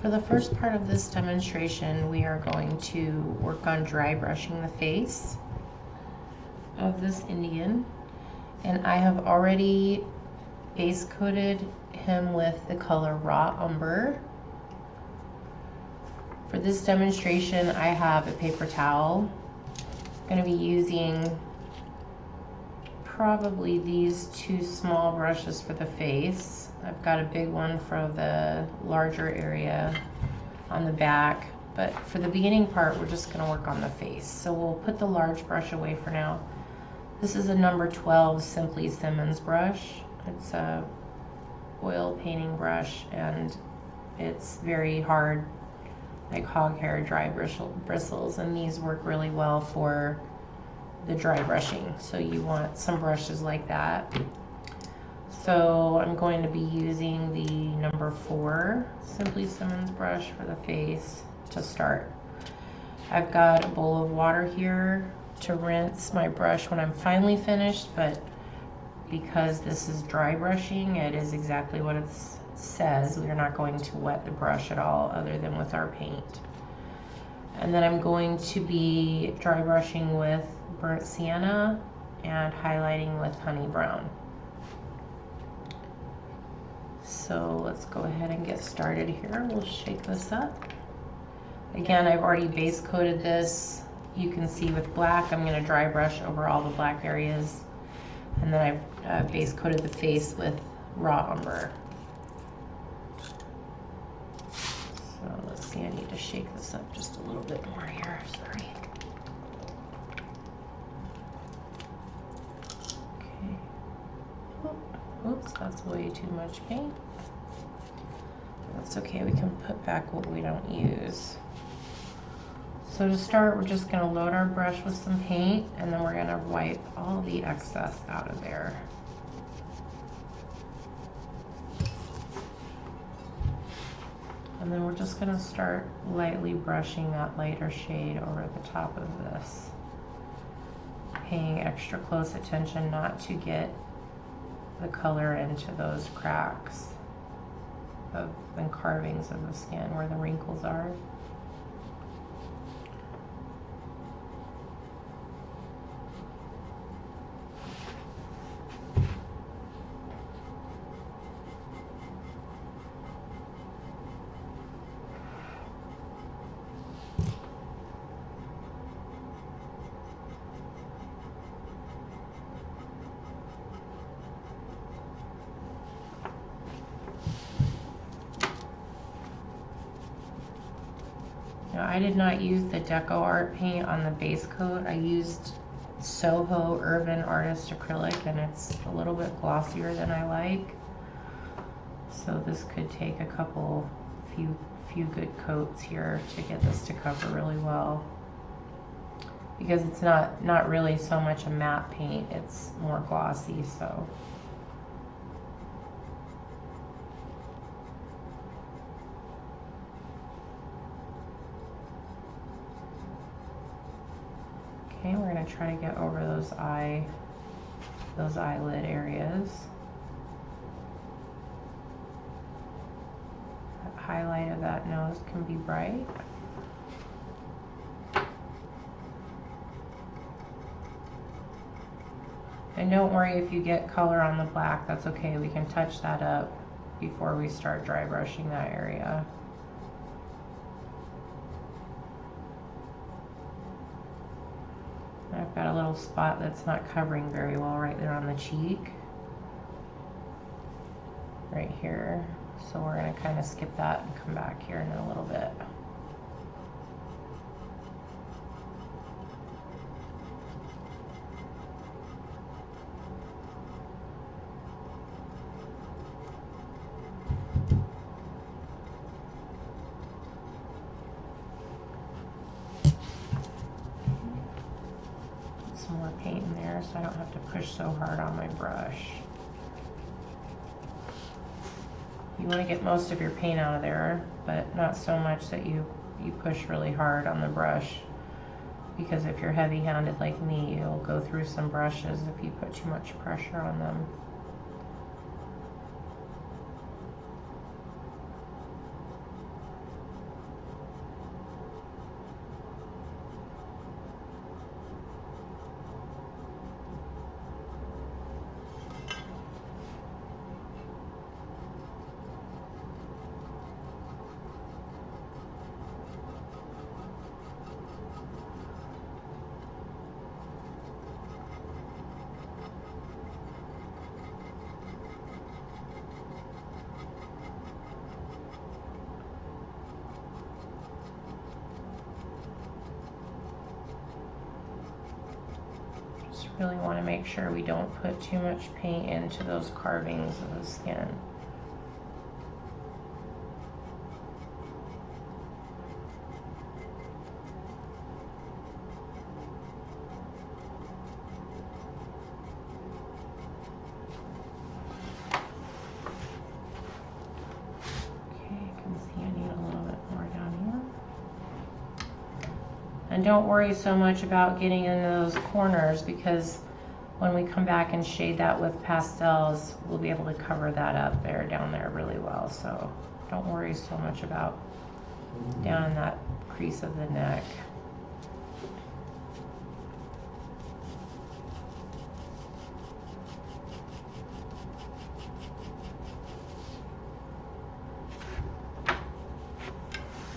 For the first part of this demonstration, we are going to work on dry brushing the face of this Indian. And I have already base coated him with the color Raw Umber. For this demonstration, I have a paper towel. I'm going to be using probably these two small brushes for the face. I've got a big one for the larger area on the back, but for the beginning part, we're just going to work on the face. So we'll put the large brush away for now. This is a number 12 Simply Simmons brush. It's a oil painting brush, and it's very hard, like hog hair dry bristles, and these work really well for the dry brushing. So you want some brushes like that. So I'm going to be using the number 4 Simply Simmons brush for the face to start. I've got a bowl of water here to rinse my brush when I'm finally finished, but because this is dry brushing, it is exactly what it says. We're not going to wet the brush at all other than with our paint. And then I'm going to be dry brushing with burnt sienna and highlighting with honey brown. So let's go ahead and get started here. We'll shake this up. Again, I've already base coated this. You can see with black, I'm going to dry brush over all the black areas. And then I've base coated the face with Raw Umber. So let's see, I need to shake this up just a little bit more here, sorry. Okay. Oops, that's way too much paint. That's okay, we can put back what we don't use. So to start, we're just going to load our brush with some paint, and then we're going to wipe all the excess out of there. And then we're just going to start lightly brushing that lighter shade over the top of this. Paying extra close attention not to get the color into those cracks and carvings of the skin where the wrinkles are. I did not use the Deco Art paint on the base coat. I used Soho Urban Artist Acrylic, and it's a little bit glossier than I like. So this could take a few good coats here to get this to cover really well. Because it's not really so much a matte paint, it's more glossy, so. Okay, we're going to try to get over those eyelid areas. That highlight of that nose can be bright. And don't worry if you get color on the black, that's okay. We can touch that up before we start dry brushing that area. I've got a little spot that's not covering very well right there on the cheek. Right here. So we're going to kind of skip that and come back here in a little bit. Some more paint in there so I don't have to push so hard on my brush. You want to get most of your paint out of there, but not so much that you push really hard on the brush, because if you're heavy-handed like me, you'll go through some brushes if you put too much pressure on them. Really want to make sure we don't put too much paint into those carvings of the skin. And don't worry so much about getting into those corners, because when we come back and shade that with pastels, we'll be able to cover that up there, down there really well. So don't worry so much about down in that crease of the neck.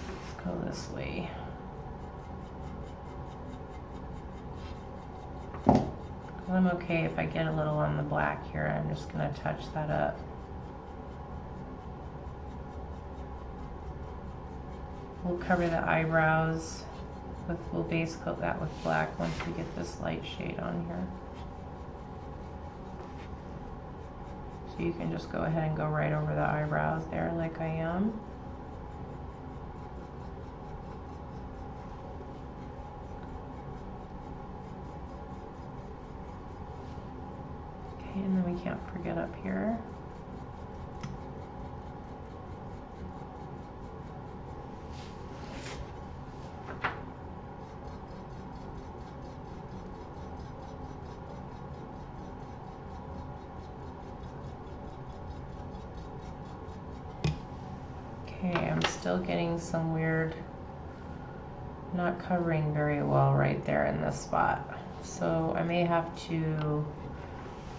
Let's go this way. I'm okay if I get a little on the black here. I'm just going to touch that up. We'll cover the eyebrows with, we'll base coat that with black once we get this light shade on here. So you can just go ahead and go right over the eyebrows there like I am. And then we can't forget up here. Okay, I'm still getting some weird, not covering very well right there in this spot. So I may have to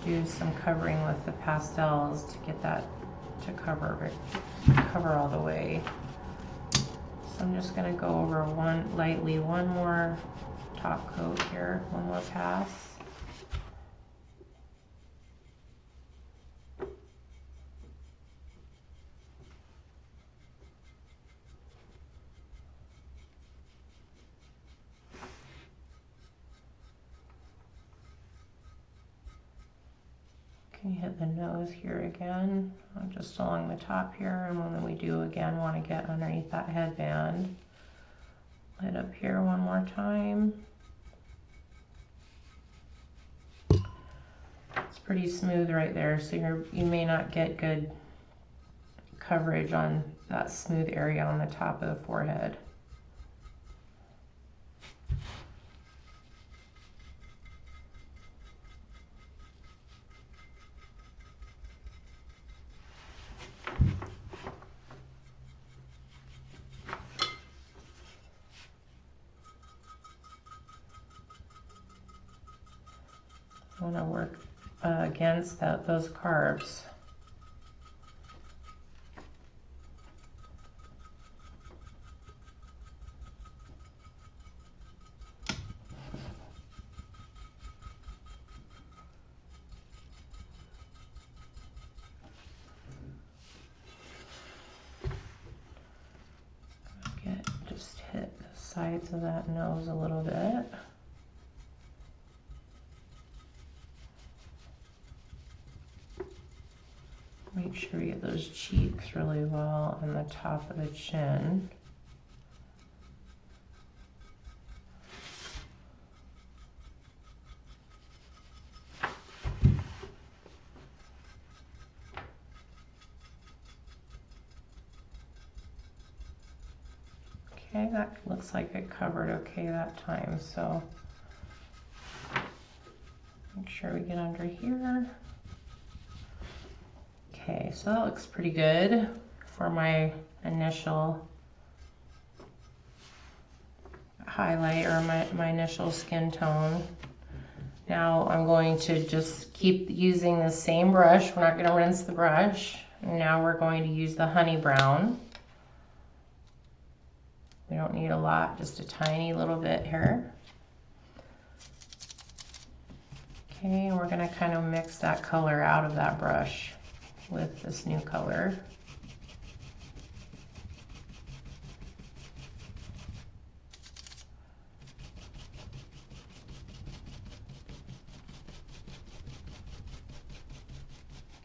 do some covering with the pastels to get that to cover all the way. So I'm just going to go over one more top coat here, one more pass. Can you hit the nose here again, just along the top here, and then we do again want to get underneath that headband. Light up here one more time. It's pretty smooth right there, so you may not get good coverage on that smooth area on the top of the forehead. I want to work against those carbs. Just hit the sides of that nose a little bit. Make sure you get those cheeks really well and the top of the chin. Okay, that looks like it covered okay that time, so make sure we get under here. Okay, so that looks pretty good for my initial highlight, or my initial skin tone. Now I'm going to just keep using the same brush. We're not going to rinse the brush. Now we're going to use the honey brown. We don't need a lot, just a tiny little bit here. Okay, and we're going to kind of mix that color out of that brush with this new color.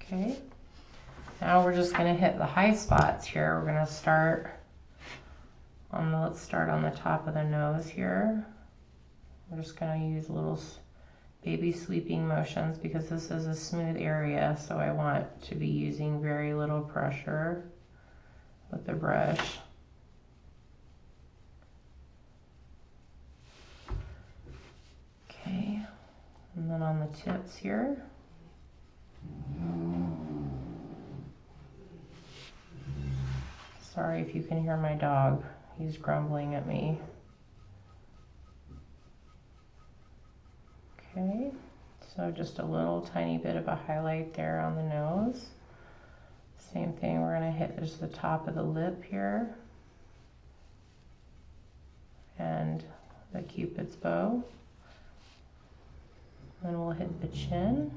Okay. Now we're just gonna hit the high spots here. We're gonna start on the, let's start on the top of the nose here. We're just gonna use little baby sweeping motions because this is a smooth area, so I want to be using very little pressure with the brush. Okay, and then on the tips here. Sorry if you can hear my dog. He's grumbling at me. Okay, so just a little tiny bit of a highlight there on the nose. Same thing, we're gonna hit just the top of the lip here and the Cupid's bow. Then we'll hit the chin.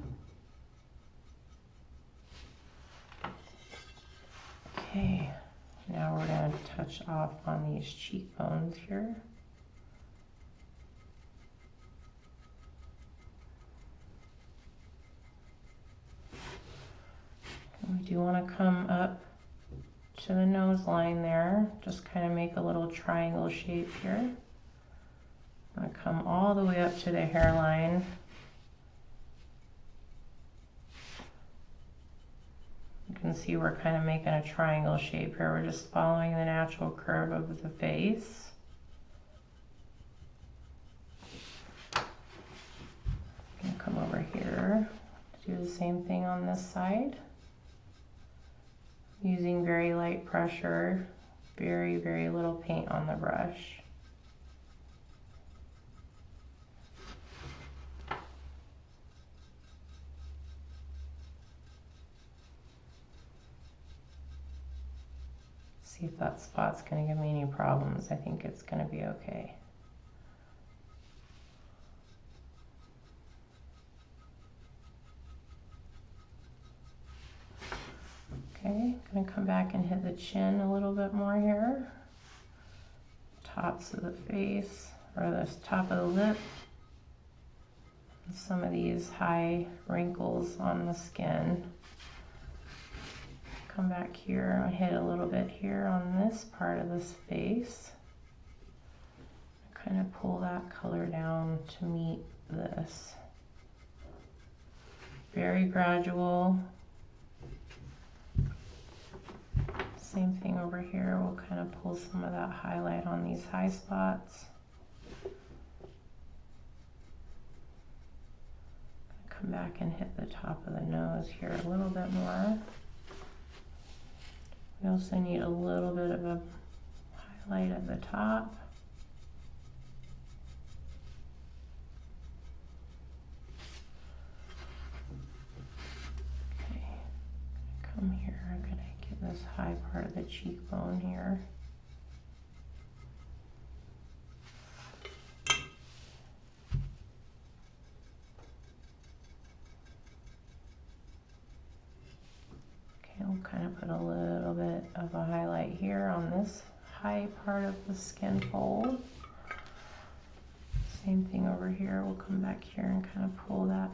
Okay, now we're gonna touch off on these cheekbones here. We do want to come up to the nose line there, just kind of make a little triangle shape here. I'm going to come all the way up to the hairline. You can see we're kind of making a triangle shape here. We're just following the natural curve of the face. I'm going to come over here, do the same thing on this side. Using very light pressure, very, very little paint on the brush. See if that spot's going to give me any problems. I think it's going to be okay. Okay, gonna come back and hit the chin a little bit more here. Tops of the face, or the top of the lip. And some of these high wrinkles on the skin. Come back here and hit a little bit here on this part of this face. Kind of pull that color down to meet this. Very gradual. Same thing over here, we'll kind of pull some of that highlight on these high spots. Come back and hit the top of the nose here a little bit more. We also need a little bit of a highlight at the top. Okay, come here. I'm gonna get this high part of the cheekbone here. We'll kind of put a little bit of a highlight here on this high part of the skin fold. Same thing over here. We'll come back here and kind of pull that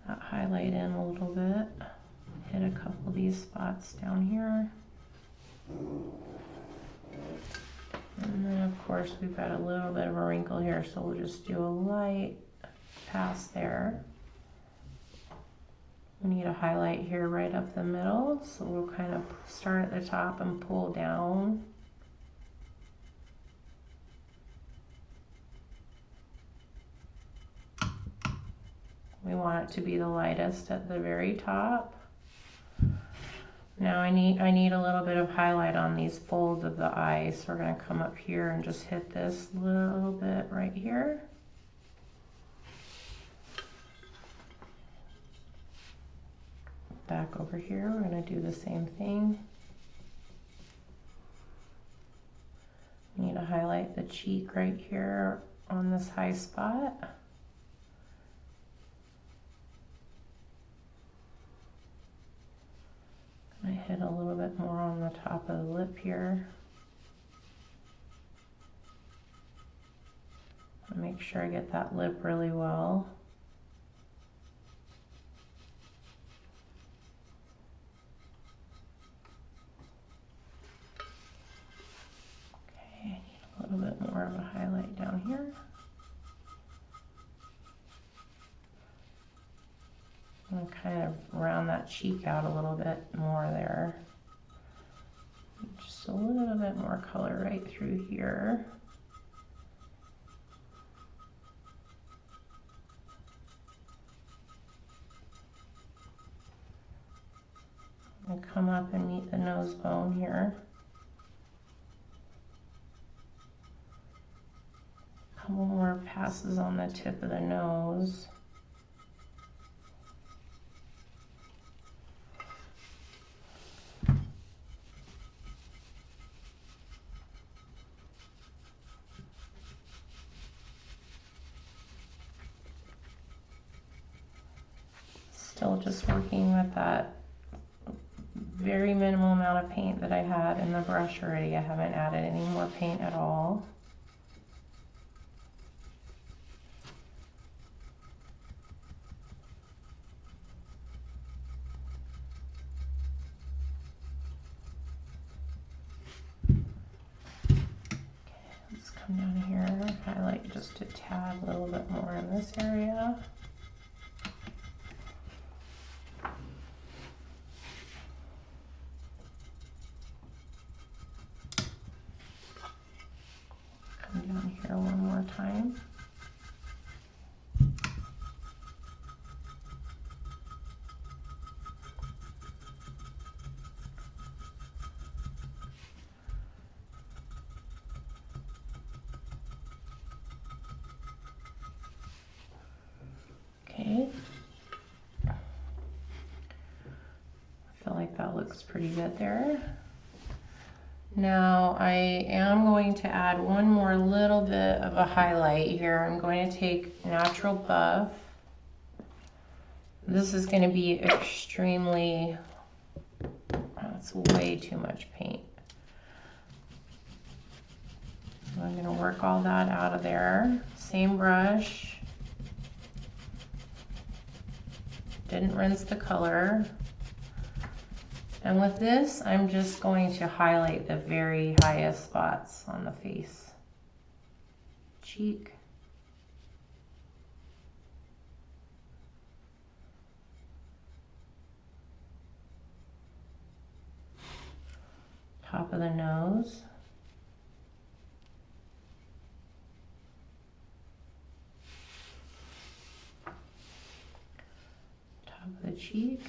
highlight in a little bit. Hit a couple of these spots down here. And then of course we've got a little bit of a wrinkle here, so we'll just do a light pass there. We need a highlight here right up the middle, so we'll kind of start at the top and pull down. We want it to be the lightest at the very top. Now I need a little bit of highlight on these folds of the eye, so we're going to come up here and just hit this little bit right here. Back over here, we're going to do the same thing. We need to highlight the cheek right here on this high spot. I hit a little bit more on the top of the lip here. Make sure I get that lip really well. here. And kind of round that cheek out a little bit more there. Just a little bit more color right through here. And come up and meet the nose bone here. A couple more passes on the tip of the nose. Still just working with that very minimal amount of paint that I had in the brush already. I haven't added any more paint at all. Let's come down here and highlight just a tad, a little bit more in this area. Come down here one more time. Okay. I feel like that looks pretty good there. Now I am going to add one more little bit of a highlight here. I'm going to take Natural Buff. This is going to be extremely, that's way too much paint. I'm going to work all that out of there. Same brush. Didn't rinse the color. And with this, I'm just going to highlight the very highest spots on the face. Cheek. Top of the nose. Top of the cheek.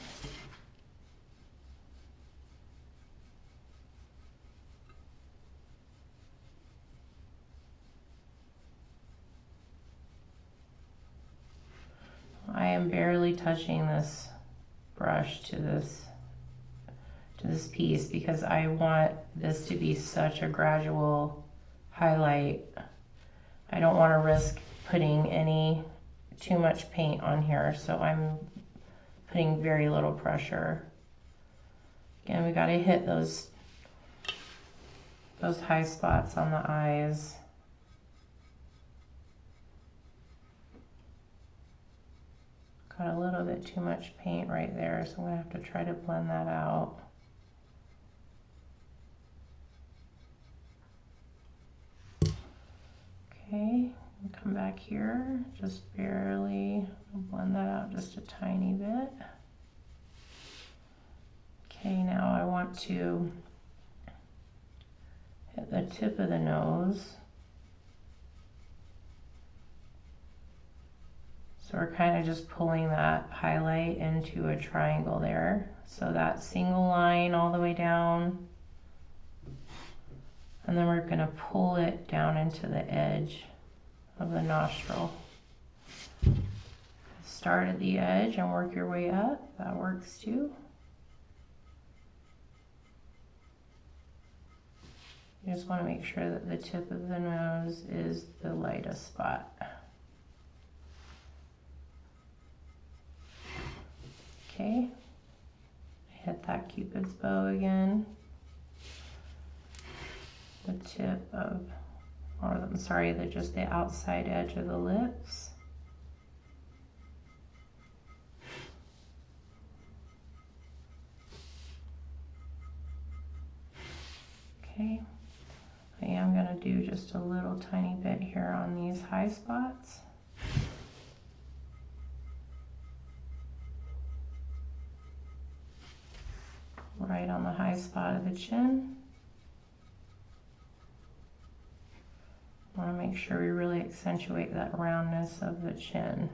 I am barely touching this brush to this piece because I want this to be such a gradual highlight. I don't want to risk putting too much paint on here, so I'm putting very little pressure. Again, we got to hit those high spots on the eyes. Got a little bit too much paint right there, so I'm gonna have to try to blend that out. Okay, come back here, just barely blend that out just a tiny bit. Okay, now I want to hit the tip of the nose. So we're kind of just pulling that highlight into a triangle there. So that single line all the way down. And then we're going to pull it down into the edge of the nostril. Start at the edge and work your way up. That works too. You just want to make sure that the tip of the nose is the lightest spot. Okay, hit that Cupid's bow again. The tip of, or I'm sorry, just the outside edge of the lips. Okay, I am going to do just a little tiny bit here on these high spots. Right on the high spot of the chin. Want to make sure we really accentuate that roundness of the chin.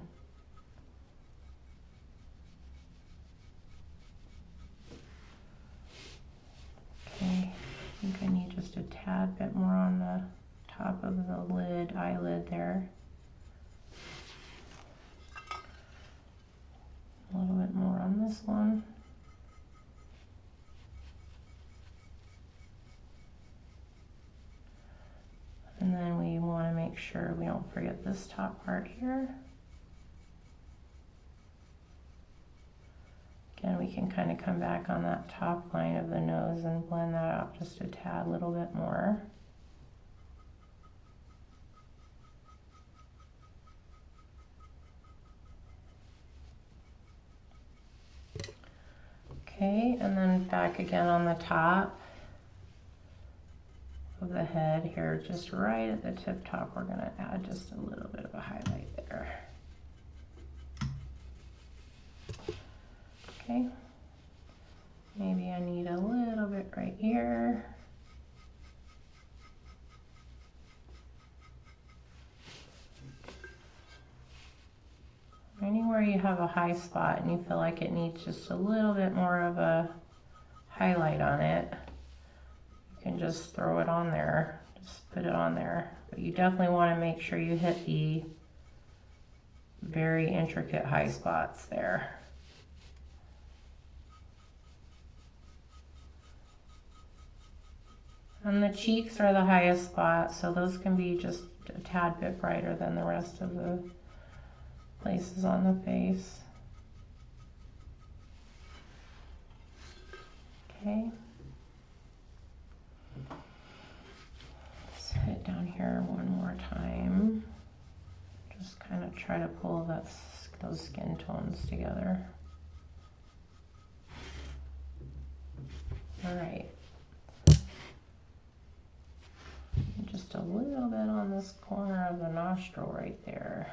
Okay, I think I need just a tad bit more on the top of the lid, eyelid there. A little bit more on this one. And then we want to make sure we don't forget this top part here. Again, we can kind of come back on that top line of the nose and blend that out just a tad, little bit more. Okay, and then back again on the top of the head here, just right at the tip top, we're going to add just a little bit of a highlight there. Okay, maybe I need a little bit right here. Anywhere you have a high spot and you feel like it needs just a little bit more of a highlight on it, you can just throw it on there, just put it on there. But you definitely want to make sure you hit the very intricate high spots there. And the cheeks are the highest spot, so those can be just a tad bit brighter than the rest of the places on the face. Okay. Let's hit down here one more time. Just kind of try to pull those skin tones together. All right. Just a little bit on this corner of the nostril right there.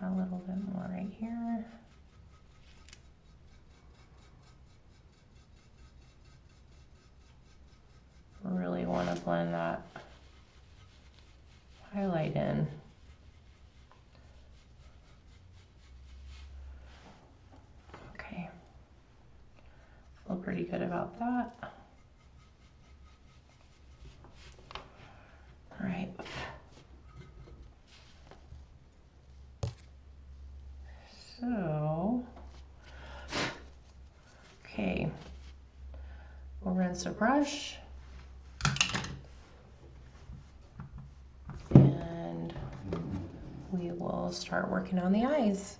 A little bit more right here. Really want to blend that highlight in. Okay, feel pretty good about that. All right. So, okay, we'll rinse a brush and we will start working on the eyes.